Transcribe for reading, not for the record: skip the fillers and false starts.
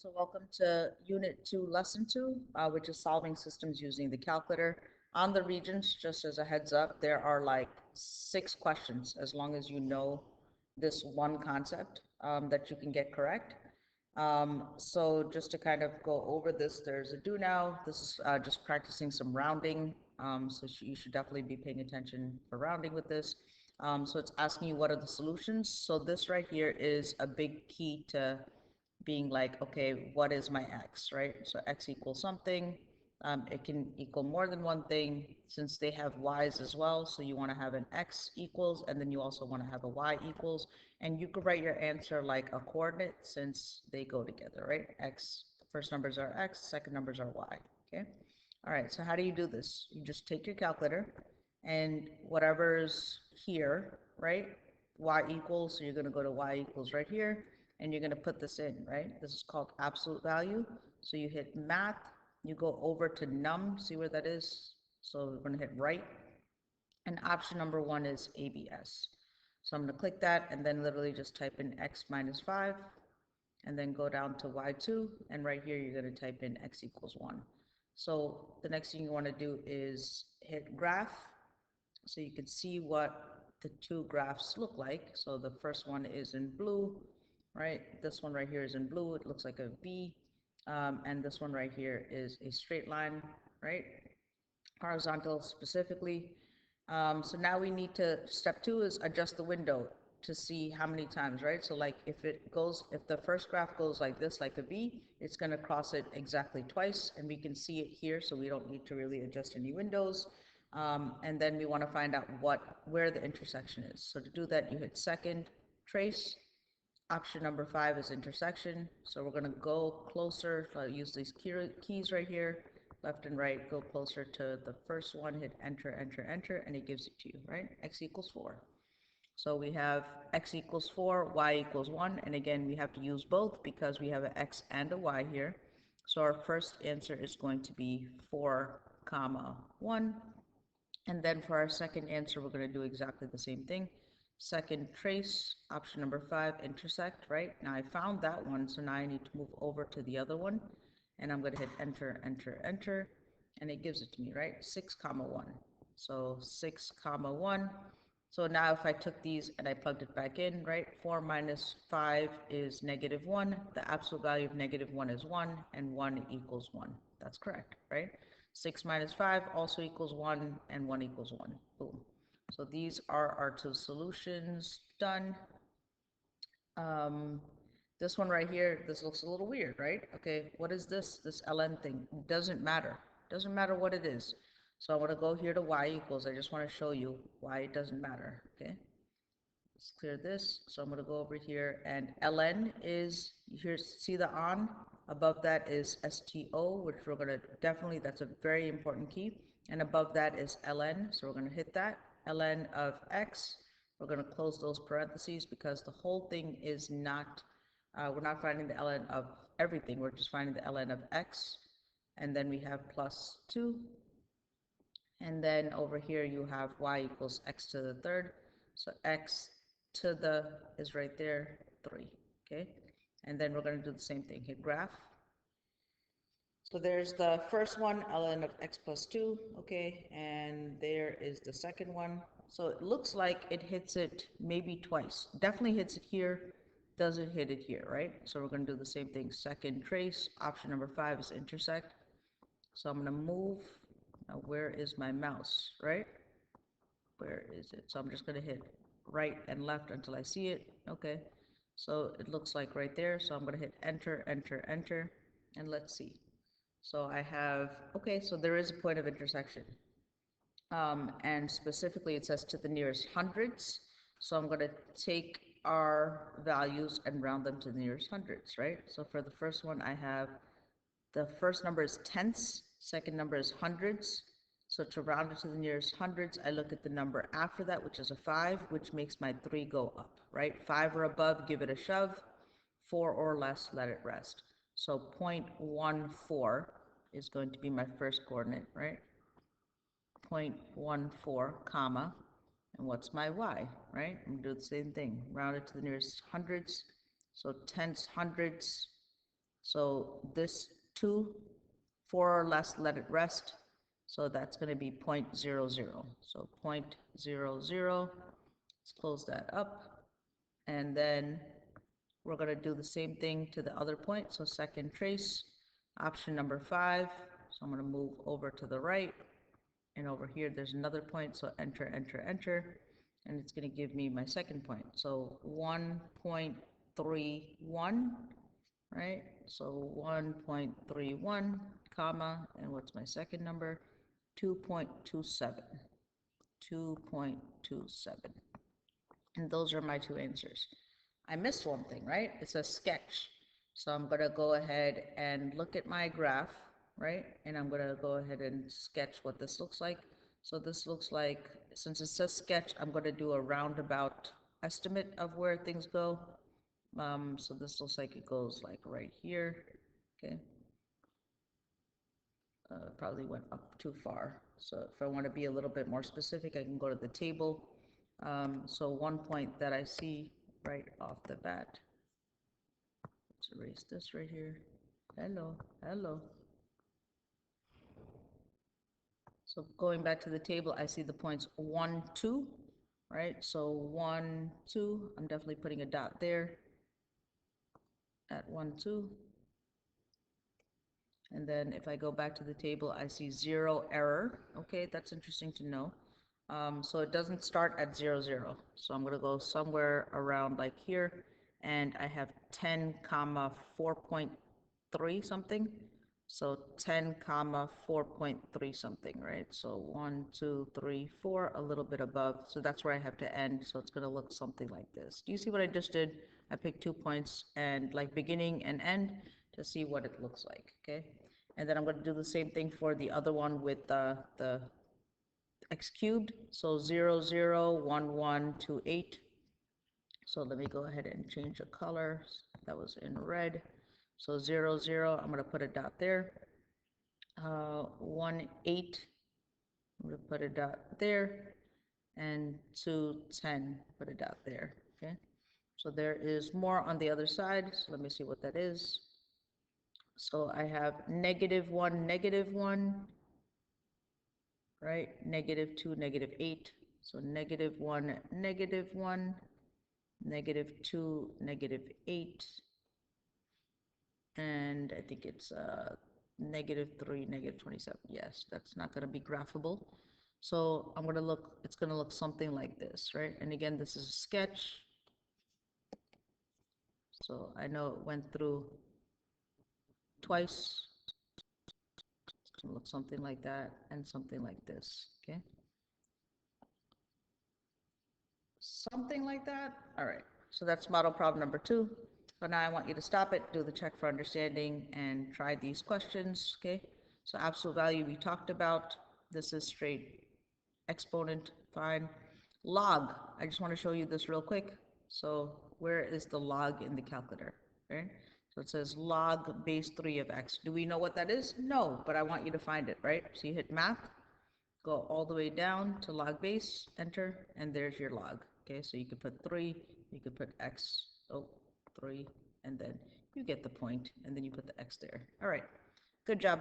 So welcome to Unit 2, Lesson 2, which is solving systems using the calculator. On the regions, just as a heads up, there are like 6 questions, as long as you know this one concept that you can get correct. So just to kind of go over this, there's a do now. This is just practicing some rounding. So you should definitely be paying attention for rounding with this. So it's asking you what are the solutions. So this right here is a big key to being like, okay, what is my x, right? So x equals something. It can equal more than one thing since they have y's as well. So you want to have an x equals, and then you also want to have a y equals. And you could write your answer like a coordinate since they go together, right? X, first numbers are x, second numbers are y, okay? All right, so how do you do this? You just take your calculator and whatever's here, right? Y equals, so you're going to go to y equals right here and you're going to put this in, right? This is called absolute value. So you hit math, you go over to num, see where that is? So we're going to hit right. And option number 1 is ABS. So I'm going to click that and then literally just type in x minus 5 and then go down to y2. And right here, you're going to type in x equals 1. So the next thing you want to do is hit graph so you can see what the two graphs look like. So the first one is in blue, right? This one right here is in blue. It looks like a V. And this one right here is a straight line, right? Horizontal specifically. So now we need to, step 2 is adjust the window to see how many times, right? So like if the first graph goes like this, like a V, it's going to cross it exactly twice, and we can see it here, so we don't need to really adjust any windows. And then we want to find out where the intersection is. So to do that, you hit second, trace. Option number 5 is intersection. So we're going to go closer. So I'll use these keys right here, left and right. Go closer to the first one, hit enter, enter, enter, and it gives it to you, right? X equals 4. So we have x equals 4, y equals 1. And again, we have to use both because we have an x and a y here. So our first answer is going to be 4, comma 1. And then for our second answer, we're going to do exactly the same thing. Second, trace, option number 5, intersect, right? Now I found that one, so now I need to move over to the other one. And I'm going to hit enter, enter, enter, and it gives it to me, right? 6, comma 1. So 6, comma 1. So now if I took these and I plugged it back in, right? 4 minus 5 is negative 1. The absolute value of negative 1 is 1, and 1 equals 1. That's correct, right? 6 minus 5 also equals 1, and 1 equals 1. Boom. So these are our two solutions done. Um, this one right here, this looks a little weird, right? Okay, what is this? This ln thing? Doesn't matter. Doesn't matter what it is. So I want to go here to y equals. I just want to show you why it doesn't matter, okay? Let's clear this. So I'm going to go over here, and ln is, here, see the on? Above that is STO, which we're going to definitely, that's a very important key. And above that is ln, so we're going to hit that. ln of x, we're going to close those parentheses because the whole thing is not, we're not finding the ln of everything, we're just finding the ln of x. And then we have plus 2. And then over here you have y equals x to the third. So x to the is right there, 3, okay? And then we're going to do the same thing, hit graph. So there's the first one, ln of x plus 2, okay? And there is the second one. So it looks like it hits it maybe twice. Definitely hits it here, doesn't hit it here, right? So we're going to do the same thing, second trace. Option number 5 is intersect. So I'm going to move. Now where is my mouse, right? Where is it? So I'm just going to hit right and left until I see it. Okay, so it looks like right there. So I'm going to hit enter, enter, enter, and let's see. So I have, okay, so there is a point of intersection. And specifically it says to the nearest hundreds. So I'm going to take our values and round them to the nearest hundreds, right? So for the first one, I have the first number is tenths, second number is hundreds. So to round it to the nearest hundreds, I look at the number after that, which is a 5, which makes my 3 go up, right? 5 or above, give it a shove. 4 or less, let it rest. So 0.14 is going to be my first coordinate, right? 0.14, comma, and what's my y, right? I'm going to do the same thing, round it to the nearest hundreds. So tenths, hundreds, So this 2, 4 or less, let it rest. So that's going to be 0.00. So 0.00, let's close that up. And then we're going to do the same thing to the other point. So second trace, option number 5. So I'm going to move over to the right. And over here, there's another point. So enter, enter, enter. And it's going to give me my second point. So 1.31, right? So 1.31, comma, and what's my second number? 2.27. 2.27. And those are my two answers. I missed one thing, right? It's a sketch. So I'm going to go ahead and look at my graph, right? And I'm going to go ahead and sketch what this looks like. So this looks like, since it says sketch, I'm going to do a roundabout estimate of where things go. So this looks like it goes like right here, okay? Probably went up too far. So if I want to be a little bit more specific, I can go to the table. So one point that I see right off the bat, let's erase this right here. Hello, hello. So going back to the table, I see the points 1, 2, right? So 1, 2, I'm definitely putting a dot there at 1, 2. And then if I go back to the table, I see 0 error. Okay, that's interesting to know. So it doesn't start at 0, 0. So I'm going to go somewhere around like here, and I have 10 comma 4.3 something. So 10 comma 4.3 something, right? So 1, 2, 3, 4, a little bit above. So that's where I have to end. So it's going to look something like this. Do you see what I just did? I picked 2 points and like beginning and end to see what it looks like, okay? And then I'm going to do the same thing for the other one with the x cubed. So 0, 0, 1, 1, 2, 8. So let me go ahead and change the color. That was in red. So 0, 0, I'm going to put a dot there. 1, 8, I'm going to put a dot there. And 2, 10, put a dot there, okay? So there is more on the other side. So let me see what that is. So I have -1, -1, right? -2, -8. So -1, -1, -2, -8. And I think it's -3, -27. Yes, that's not going to be graphable. So I'm going to look, it's going to look something like this, right? And again, this is a sketch. So I know it went through twice. It's going to look something like that and something like this, okay? Something like that. All right. So that's model problem number 2. So now I want you to stop it, do the check for understanding, and try these questions, okay? So absolute value we talked about. This is straight exponent, fine. Log, I just want to show you this real quick. So where is the log in the calculator, right? So it says log base 3 of x. Do we know what that is? No, but I want you to find it, right? So you hit math, go all the way down to log base, enter, and there's your log. Okay, so you could put 3, you could put x, 3, and then you get the point, and then you put the x there. All right, good job.